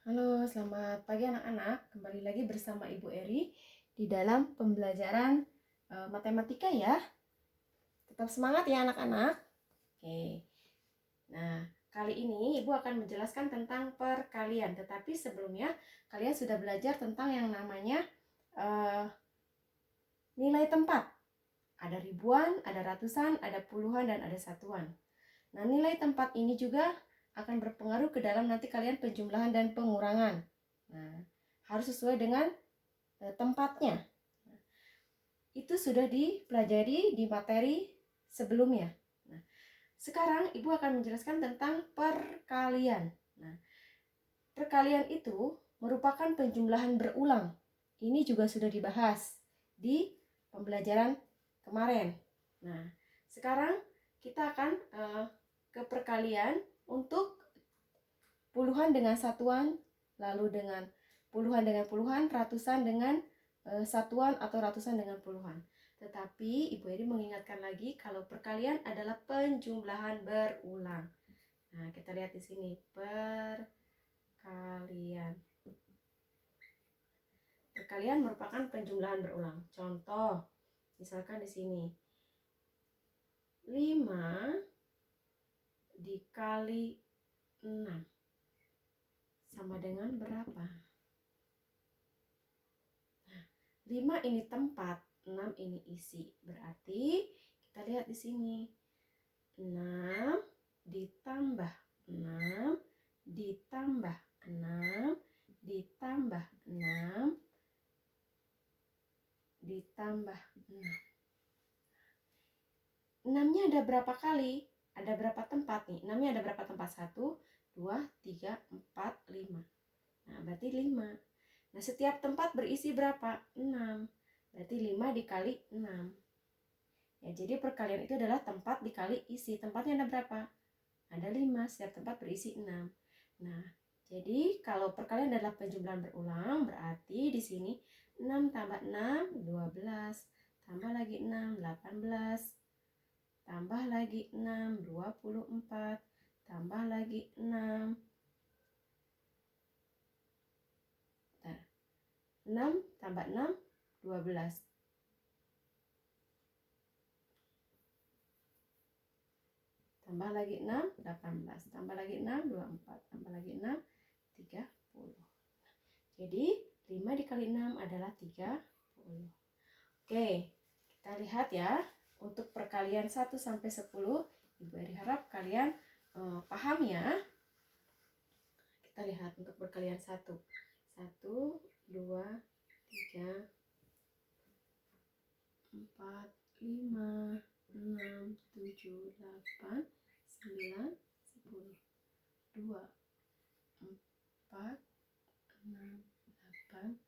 Halo, selamat pagi anak-anak. Kembali lagi bersama Ibu Eri di dalam pembelajaran matematika ya. Tetap semangat ya anak-anak. Oke. Nah, kali ini Ibu akan menjelaskan tentang perkalian. Tetapi sebelumnya kalian sudah belajar tentang yang namanya nilai tempat. Ada ribuan, ada ratusan, ada puluhan, dan ada satuan. Nah, nilai tempat ini juga akan berpengaruh ke dalam nanti kalian penjumlahan dan pengurangan. Nah, harus sesuai dengan tempatnya. Itu sudah dipelajari di materi sebelumnya. Nah, sekarang Ibu akan menjelaskan tentang perkalian. Nah, perkalian itu merupakan penjumlahan berulang. Ini juga sudah dibahas di pembelajaran kemarin. Nah, sekarang kita akan ke perkalian untuk puluhan dengan satuan, lalu dengan puluhan, ratusan dengan satuan atau ratusan dengan puluhan. Tetapi Ibu Eri mengingatkan lagi kalau perkalian adalah penjumlahan berulang. Nah, kita lihat di sini perkalian. Perkalian merupakan penjumlahan berulang. Contoh, misalkan di sini 5 dikali 6 sama dengan berapa? 5 ini tempat, 6 ini isi. Berarti kita lihat di sini. 6 ditambah 6 ditambah 6 ditambah 6 ditambah 6. 6-nya ada berapa kali? Ada berapa tempat nih? 6-nya ada berapa tempat? 1, 2, 3, 4, 5. Nah, berarti 5. Nah, setiap tempat berisi berapa? 6. Berarti 5 dikali 6. Ya, jadi perkalian itu adalah tempat dikali isi. Tempatnya ada berapa? Ada 5. Setiap tempat berisi 6. Nah, jadi kalau perkalian adalah penjumlahan berulang, berarti di sini 6 tambah 6, 12. Tambah lagi 6, 18. Tambah lagi 6, 24. Tambah lagi 6. 6 tambah 6, 12. Tambah lagi 6, 18. Tambah lagi 6, 24. Tambah lagi 6, 30. Jadi 5 dikali 6 adalah 30. Oke, kita lihat ya. Untuk perkalian 1 sampai 10, Ibu Eri harap kalian paham ya. Kita lihat untuk perkalian 1. 1, 2, 3, 4, 5, 6, 7, 8, 9, 10. 2, 4, 6, 8,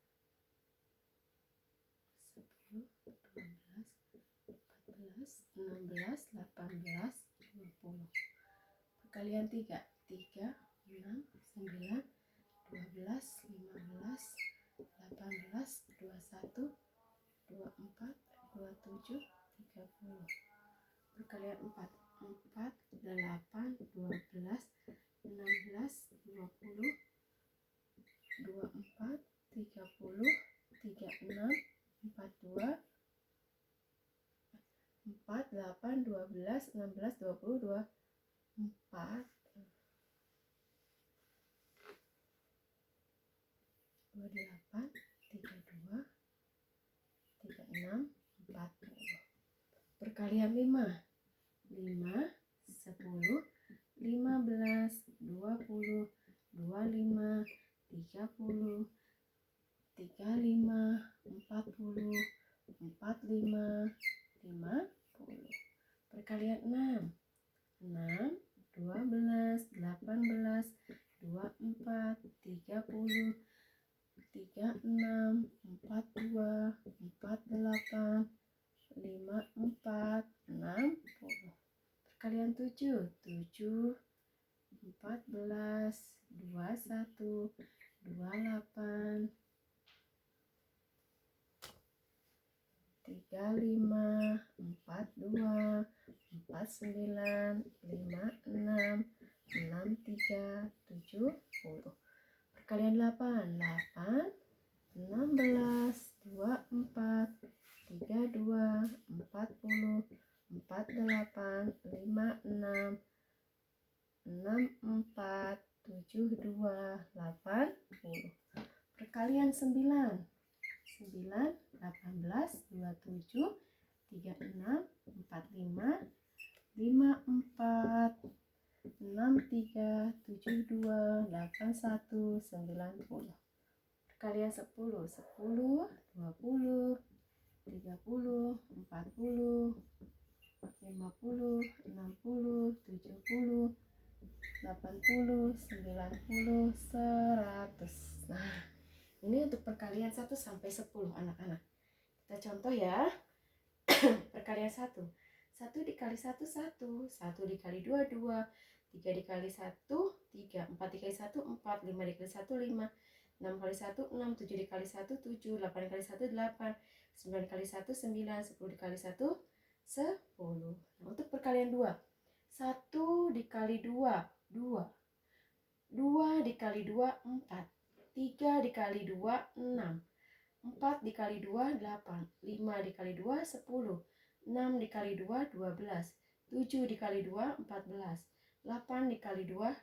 10, 12, 14, 16, 18, 20. Perkalian 3. 3, 6, 9, 12, 15, 18, 21, 24, 27, 30. Perkalian 4. 4, 8, 12, 16, 20, 24, 30, 36, 42, 4, 8, 12, 16, 20, 24, 28, 32, 36, 40. Perkalian 5. 5, 10, 15, 20, 25, 30, 35, 40, 45, 50. Perkalian 6. 6, 12, 18, 24, 30, 36, 42, 48, 54, 60. Perkalian 7. 7, 14, 21, 28, 35, 42, 49, 56, 63, 70. Perkalian 8, 8, 16, 24, 32, 40, 48, 56, 64, 72, 80. Perkalian 9, 9, 18, 27, 36, 45, 54, 63, 72, 81, 90. Perkalian 10, 10, 20, 30, 40, 50, 60, 70, 80, 90, 100. Nah, ini untuk perkalian 1 sampai 10 anak-anak. Kita contoh ya. Perkalian 1. 1 dikali 1, 1. 1 dikali 2, 2. 3 dikali 1, 3. 4 dikali 1, 4. 5 dikali 1, 5. 6 kali 1, 6. 7 dikali 1, 7. 8 dikali 1, 8. 9 dikali 1, 9. 10 dikali 1, 10. Nah, untuk perkalian 2. 1 dikali 2, 2. 2 dikali 2, 4. 3 dikali 2, 6. 4 dikali 2, 8. 5 dikali 2, 10. 6 dikali 2, 12. 7 dikali 2, 14. 8 dikali 2,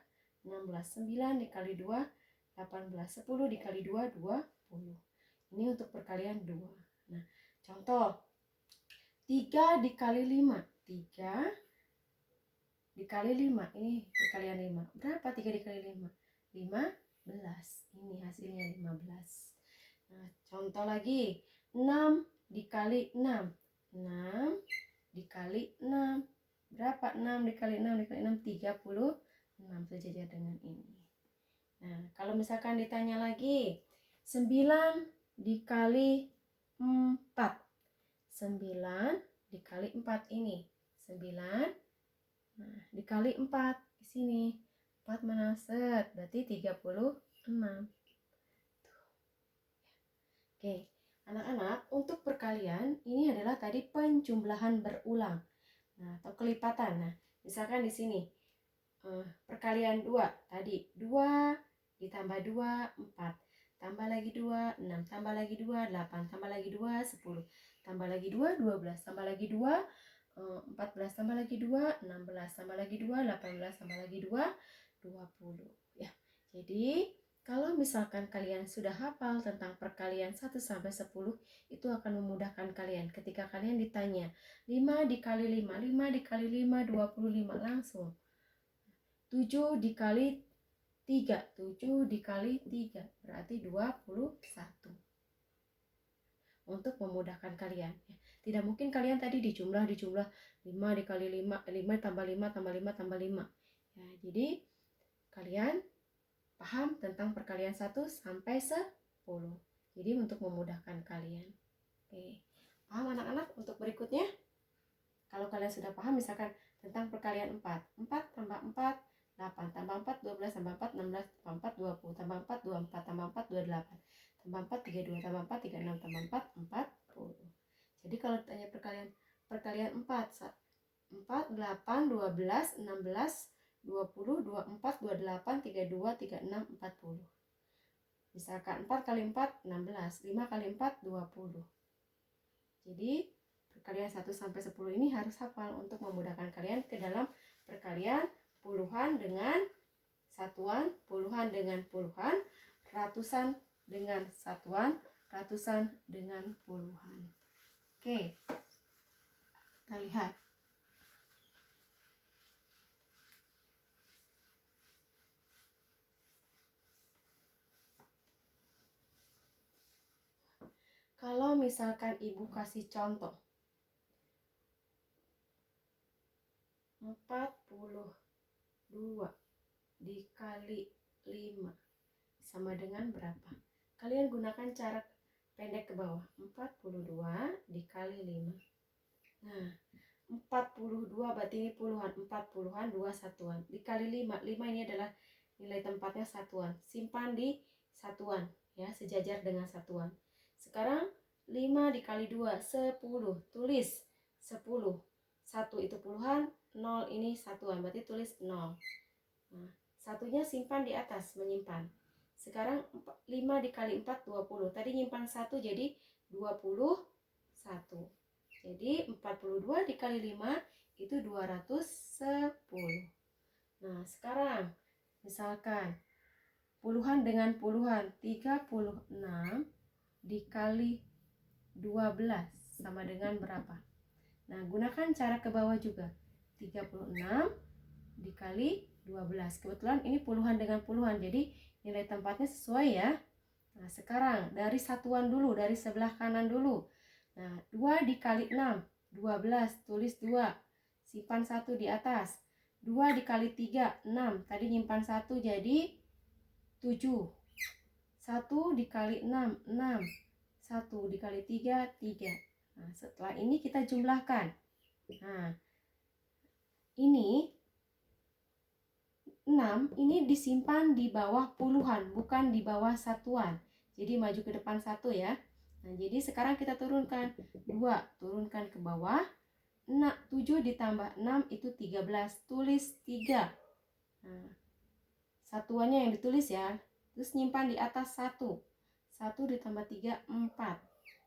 16. 9 dikali 2, 18. 10 dikali 2, 20. Ini untuk perkalian 2. Nah, contoh 3 dikali 5. 3 dikali 5. Ini perkalian 5. Berapa 3 dikali 5? 15. Ini hasilnya 15. Nah, contoh lagi. 6 dikali 6. 6 dikali 6. Berapa 6 dikali 6 dikali 6? 36. Sejajar dengan ini. Nah, kalau misalkan ditanya lagi. 9 dikali 4. 9 dikali 4 ini. 9 dikali 4 di sini. 4 mana set? Berarti 36. Oke, anak-anak, untuk perkalian ini adalah tadi penjumlahan berulang. Nah, atau kelipatan. Nah, misalkan di sini perkalian 2 tadi 2 ditambah 2 4, tambah lagi 2 6, tambah lagi 2 8, tambah lagi 2 10, tambah lagi 2 12, tambah lagi 2 14, tambah lagi 2 16, tambah lagi 2 18, tambah lagi 2 20 ya. Jadi kalau misalkan kalian sudah hafal tentang perkalian 1 sampai 10, itu akan memudahkan kalian ketika kalian ditanya 5 dikali 5, 5 dikali 5 25, langsung 7 dikali 3, 7 dikali 3 berarti 21. Untuk memudahkan kalian. Tidak mungkin kalian tadi dijumlah 5 dikali 5, 5 tambah 5 tambah 5 tambah 5. Ya, jadi kalian paham tentang perkalian 1 sampai 10. Jadi untuk memudahkan kalian. Oke. Paham anak-anak untuk berikutnya? Kalau kalian sudah paham misalkan tentang perkalian 4. 4 tambah 4 8, tambah 4 12, tambah 4 16, tambah 4 20, tambah 4 24, tambah 4 28, tambah 4 32, tambah 4 36, tambah 4 40. Jadi kalau tanya perkalian 4 8 12 16 20 24 28 32 36 40. Misalkan 4 kali 4 16, 5 kali 4 20. Jadi perkalian 1 sampai 10 ini harus hafal untuk memudahkan kalian ke dalam perkalian puluhan dengan satuan, puluhan dengan puluhan, ratusan dengan satuan, ratusan dengan puluhan. Oke, kita lihat. Kalau misalkan ibu kasih contoh 42 dikali 5 sama dengan berapa? Kalian gunakan cara pendek ke bawah. 42 dikali 5. Nah, 42 berarti ini puluhan. 4 puluhan, 2 satuan. Dikali 5. 5 ini adalah nilai tempatnya satuan. Simpan di satuan, ya, sejajar dengan satuan. Sekarang 5 dikali 2, 10. Tulis 10. 1 itu puluhan, 0 ini satuan. Berarti tulis 0. Nah, satunya simpan di atas, menyimpan. Sekarang 5 dikali 4, 20. Tadi nyimpan 1 jadi 21. Jadi 42 dikali 5 itu 210. Nah, sekarang misalkan puluhan dengan puluhan, 36 dikali 12 sama dengan berapa? Nah, gunakan cara ke bawah juga. 36 dikali 12. Kebetulan ini puluhan dengan puluhan, jadi nilai tempatnya sesuai ya. Nah, sekarang dari satuan dulu, dari sebelah kanan dulu. Nah, 2 dikali 6, 12, tulis 2. Simpan 1 di atas. 2 dikali 3, 6. Tadi nyimpan 1 jadi 7. 1 dikali 6, 6. 1 dikali 3, 3. Nah, setelah ini kita jumlahkan. Nah, ini 6 ini disimpan di bawah puluhan, bukan di bawah satuan. Jadi maju ke depan 1 ya. Nah, jadi sekarang kita turunkan 2, turunkan ke bawah. 7 ditambah 6 itu 13, tulis 3. Nah, satuannya yang ditulis ya. Terus nyimpan di atas 1. 1 ditambah 3, 4.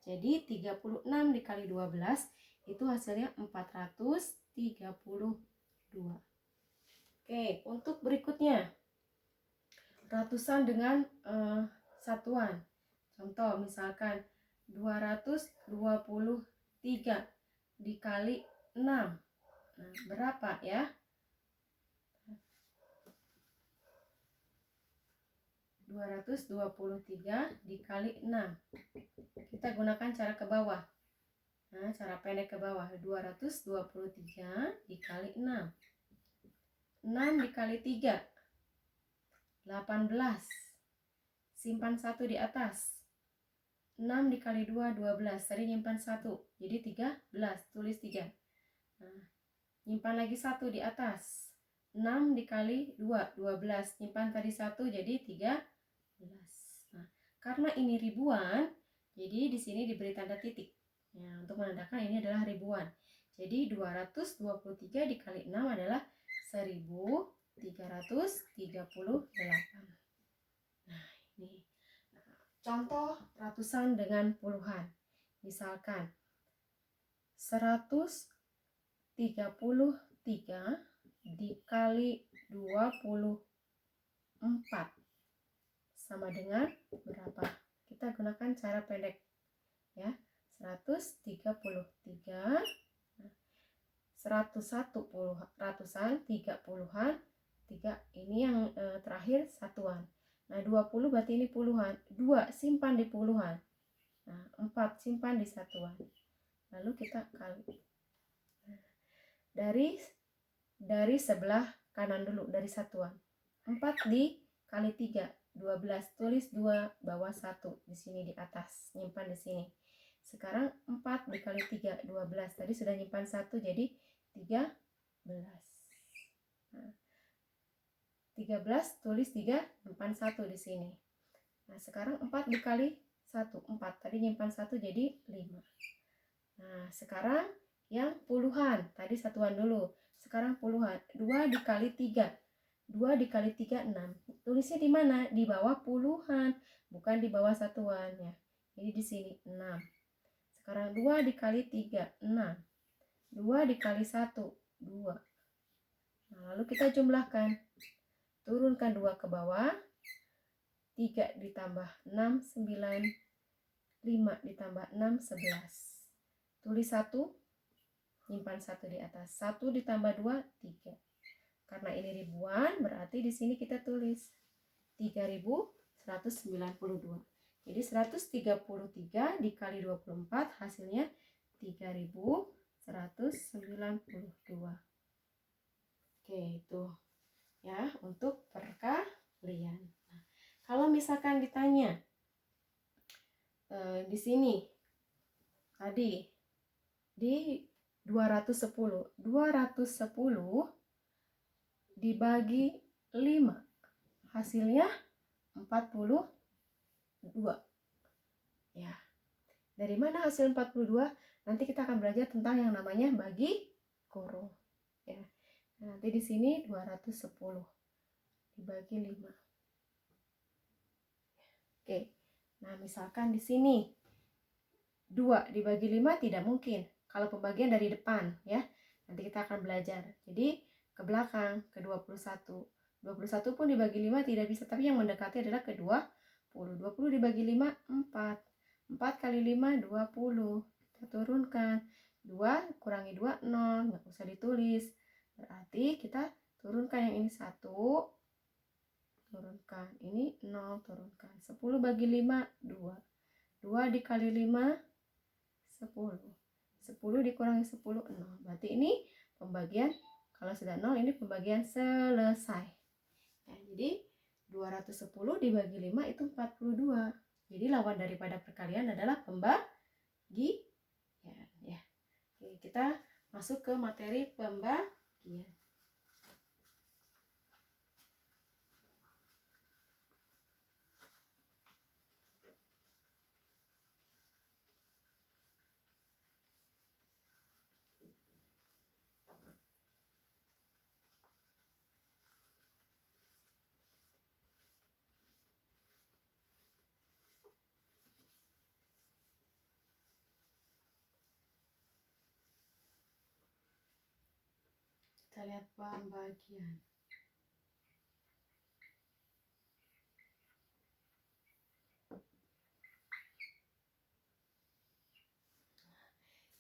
Jadi 36 dikali 12 itu hasilnya 432. Oke, untuk berikutnya ratusan dengan satuan. Contoh misalkan 223 dikali 6. Nah, berapa ya? 223 dikali 6. Kita gunakan cara ke bawah. Nah, cara pendek ke bawah. 223 dikali 6. 6 dikali 3, 18. Simpan 1 di atas. 6 dikali 2, 12. Tadi nyimpan 1, jadi 13, tulis 3. Nah, nyimpan lagi 1 di atas. 6 dikali 2, 12. Nyimpan tadi 1, jadi 13. Nah, karena ini ribuan, jadi di sini diberi tanda titik. Ya, untuk menandakan ini adalah ribuan. Jadi 223 dikali 6 adalah 1338. Nah, ini contoh ratusan dengan puluhan. Misalkan 133 dikali 24 sama dengan berapa? Kita gunakan cara pendek ya. 133, 101 ratusan, 3 puluhan, 3 ini yang terakhir satuan. Nah, 20 berarti ini puluhan. 2 simpan di puluhan. Nah, 4 simpan di satuan. Lalu kita kali. Dari sebelah kanan dulu, dari satuan. 4 dikali 3, 12. Tulis 2 bawah 1 di sini di atas. Nyimpan di sini. Sekarang 4 dikali 3, 12. Tadi sudah nyimpan 1 jadi 13. Nah, 13 tulis 3, nyimpan 1 di sini. Nah, sekarang 4 dikali 1, 4. Tadi nyimpan 1 jadi 5. Nah, sekarang yang puluhan. Tadi satuan dulu. Sekarang puluhan. 2 dikali 3. 2 dikali 3, 6. Tulisnya di mana? Di bawah puluhan, bukan di bawah satuan ya. Jadi di sini 6. Sekarang 2 dikali 3, 6. 2 dikali 1, 2. Nah, lalu kita jumlahkan. Turunkan 2 ke bawah. 3 ditambah 6, 9. 5 ditambah 6, 11. Tulis 1. Nyimpan 1 di atas. 1 ditambah 2, 3. Karena ini ribuan, berarti di sini kita tulis 3192. Jadi 133 dikali 24 hasilnya 3192. Oke, itu ya untuk perkalian. Nah, kalau misalkan ditanya di sini tadi di 210 dibagi 5 hasilnya 42. Ya. Dari mana hasil 42? Nanti kita akan belajar tentang yang namanya bagi kurung. Ya. Nah, nanti di sini 210 dibagi 5. Oke. Nah, misalkan di sini 2 dibagi 5 tidak mungkin. Kalau pembagian dari depan ya. Nanti kita akan belajar. Jadi ke belakang ke 21. 21 pun dibagi 5 tidak bisa, tapi yang mendekati adalah ke 20. 20 dibagi 5 4. 4 kali 5 20. Kita turunkan. 2 kurangi 2 0, nggak usah ditulis. Berarti kita turunkan yang ini 1, turunkan. Ini 0, turunkan. 10 bagi 5 2. 2 dikali 5 10. 10 dikurangi 10 0. Berarti ini pembagian, kalau sudah 0 ini pembagian selesai. Nah, jadi 210 dibagi 5 itu 42. Jadi lawan daripada perkalian adalah pembagian ya. Oke, kita masuk ke materi pembagian. Kita lihat pembagian.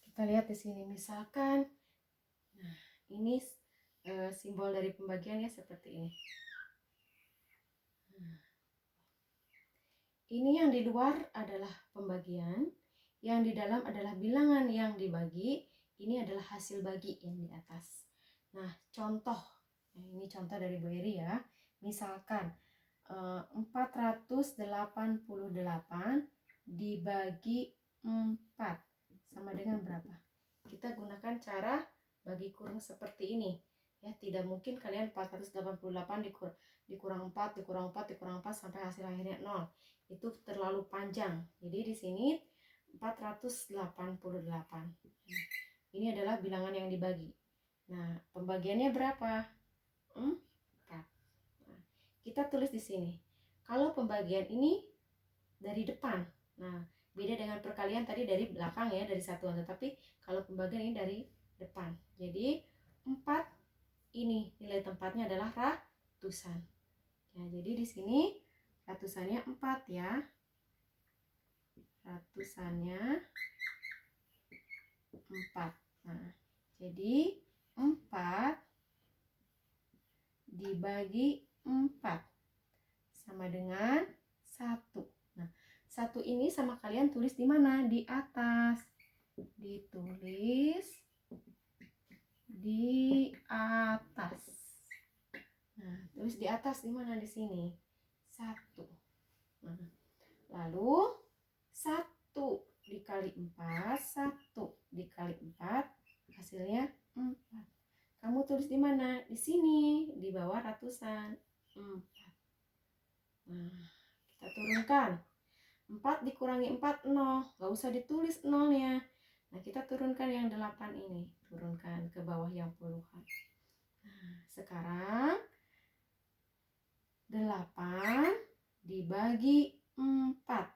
Kita lihat di sini misalkan, nah ini simbol dari pembagiannya seperti ini. Nah, ini yang di luar adalah pembagian, yang di dalam adalah bilangan yang dibagi. Ini adalah hasil bagi yang di atas. Nah, contoh. Nah, ini contoh dari Bu Eri ya. Misalkan 488 dibagi 4 sama dengan berapa? Kita gunakan cara bagi kurung seperti ini. Ya, tidak mungkin kalian 488 dikurang 4, dikurang 4, dikurang 4 sampai hasil akhirnya 0. Itu terlalu panjang. Jadi di sini 488. Ini adalah bilangan yang dibagi. Nah, pembagiannya berapa? 4. Nah, kita tulis di sini. Kalau pembagian ini dari depan. Nah, beda dengan perkalian tadi dari belakang ya, dari satuan. Tetapi kalau pembagian ini dari depan. Jadi 4 ini nilai tempatnya adalah ratusan. Ya, jadi di sini ratusannya 4 ya. Ratusannya 4. Nah, jadi 4 dibagi 4 sama dengan 1. Nah, 1 ini sama kalian tulis di mana? Di atas. Ditulis di atas. Nah, tulis di atas di mana? Di sini. 1. Nah, lalu 1 dikali 4, 1 dikali 4, hasilnya 4. Kamu tulis di mana? Di sini, di bawah ratusan. 4. Nah, kita turunkan. 4 dikurangi 4, 0. Gak usah ditulis 0-nya. Nah, kita turunkan yang 8 ini. Turunkan ke bawah yang puluhan. Nah, sekarang 8 dibagi 4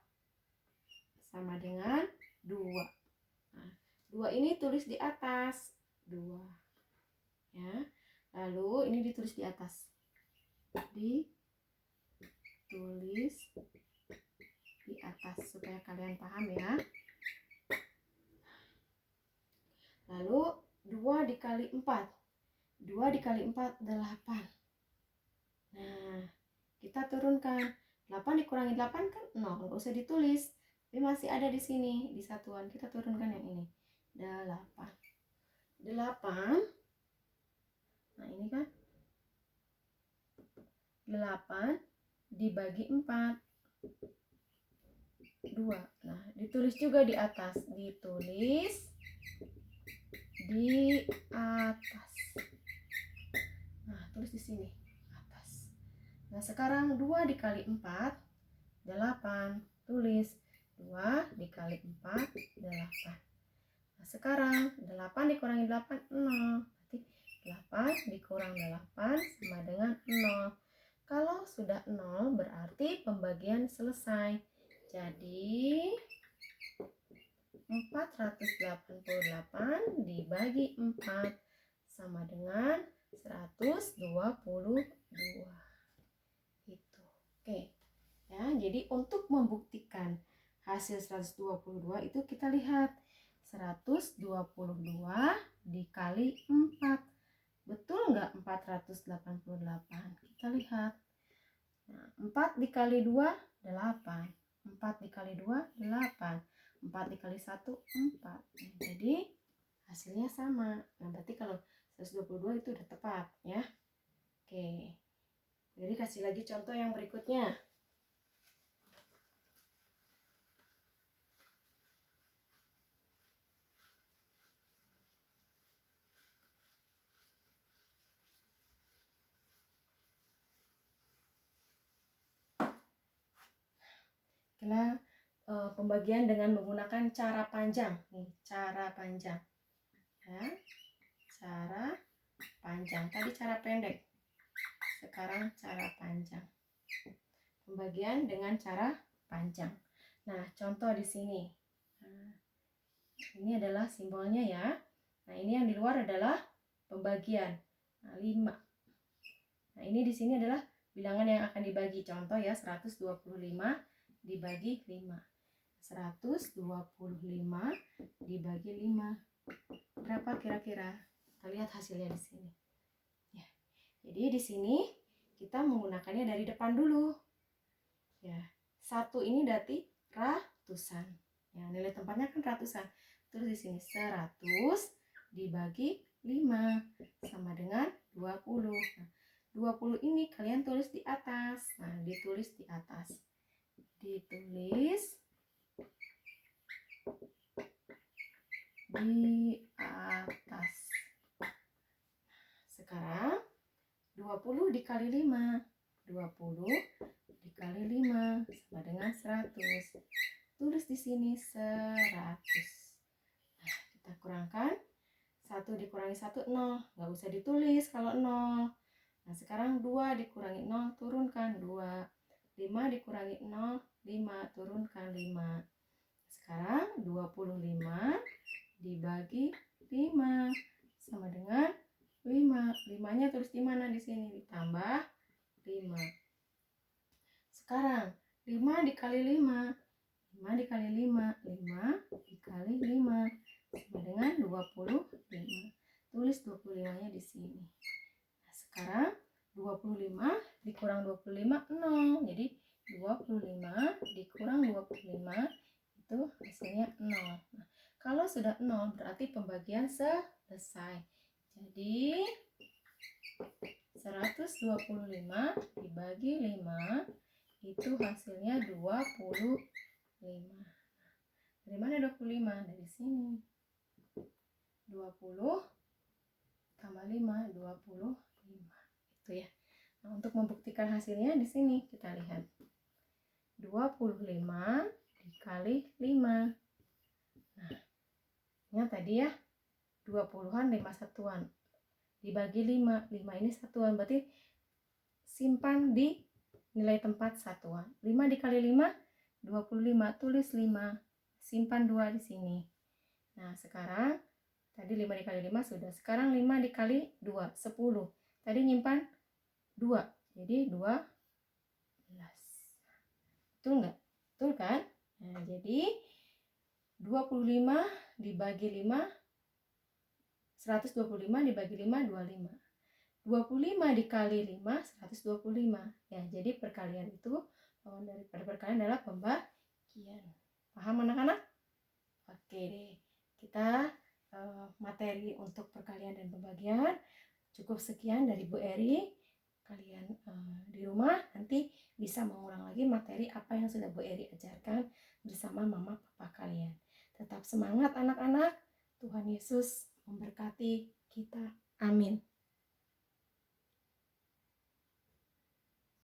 sama dengan 2. Nah, 2 ini tulis di atas. 2. Ya. Lalu ini ditulis di atas. Ditulis di atas supaya kalian paham ya. Lalu 2 dikali 4. 2 dikali 4 8. Nah, kita turunkan. 8 dikurangi 8 kan 0, nggak usah ditulis. Tapi masih ada di sini, di satuan. Kita turunkan yang ini. 8. 8. Nah, ini kan 8 dibagi 4. 2. Nah, ditulis juga di atas. Ditulis di atas. Nah, tulis di sini. Atas. Nah, sekarang 2 dikali 4, 8. Tulis 2 dikali 4, 8. Nah, sekarang 8 dikurangi 8, 0. Berarti 8 dikurang 8 sama dengan 0. Kalau sudah 0 berarti pembagian selesai. Jadi 488 dibagi 4 sama dengan 122. Itu. Oke. Ya, jadi untuk membuktikan hasil 122 itu kita lihat 122 dikali 4. Betul nggak 488? Kita lihat. Nah, 4 dikali 2, 8. 4 dikali 2, 8. 4 dikali 1, 4. Jadi hasilnya sama. Nah, berarti kalau 122 itu udah tepat ya. Oke. Jadi kasih lagi contoh yang berikutnya. Karena pembagian dengan menggunakan cara panjang. Nih, cara panjang. Ya, cara panjang. Tadi cara pendek. Sekarang cara panjang. Pembagian dengan cara panjang. Nah, contoh di sini. Nah, ini adalah simbolnya ya. Nah, ini yang di luar adalah pembagian. Nah, 5. Nah, ini di sini adalah bilangan yang akan dibagi. Contoh ya, 125 dibagi 5. 125 dibagi 5. Berapa kira-kira? Kita lihat hasilnya di sini. Ya. Jadi di sini kita menggunakannya dari depan dulu. Ya. 1 ini berarti ratusan. Ya, nilai tempatnya kan ratusan. Terus di sini 100 dibagi 5 sama dengan 20. Nah, 20 ini kalian tulis di atas. Nah, ditulis di atas. Ditulis di atas. Sekarang 20 dikali 5. 20 dikali 5 sama dengan 100. Tulis di sini 100. Nah, kita kurangkan. 1 dikurangi 1, 0. Nggak usah ditulis kalau 0. Nah, sekarang 2 dikurangi 0, turunkan 2. 5 dikurangi 0, 5. Turunkan 5. Sekarang 25 dibagi 5 sama dengan 5. 5-nya tulis di mana di sini? Ditambah 5. Sekarang 5 dikali 5. 5 dikali 5. 5 dikali 5 sama dengan 25. Tulis 25-nya di sini. Nah, sekarang 25 dikurang 25, 0. Jadi 25 dikurang 25 itu hasilnya 0. Nah, kalau sudah 0 berarti pembagian selesai. Jadi 125 dibagi 5 itu hasilnya 25. Dari mana 25? Dari sini. 20 tambah 5, 25. Itu ya. Nah, untuk membuktikan hasilnya di sini kita lihat. 25 dikali 5. Nah, ingat tadi ya, 20-an 5 satuan. Dibagi 5. 5 ini satuan, berarti simpan di nilai tempat satuan. 5 dikali 5, 25. Tulis 5. Simpan 2 di sini. Nah, sekarang tadi 5 dikali 5 sudah. Sekarang 5 dikali 2, 10. Tadi nyimpan 2. Jadi 12. Betul nggak? Betul kan? Nah, jadi 25 dibagi 5, 125 dibagi 5, 25. 25 dikali 5, 125. Ya, jadi perkalian itu, lawan daripada perkalian adalah pembagian. Paham anak-anak? Oke deh. Kita materi untuk perkalian dan pembagian cukup sekian dari Bu Eri. Kalian di rumah nanti bisa mengulang lagi materi apa yang sudah Bu Eri ajarkan bersama mama papa kalian. Tetap semangat anak-anak. Tuhan Yesus memberkati kita. Amin.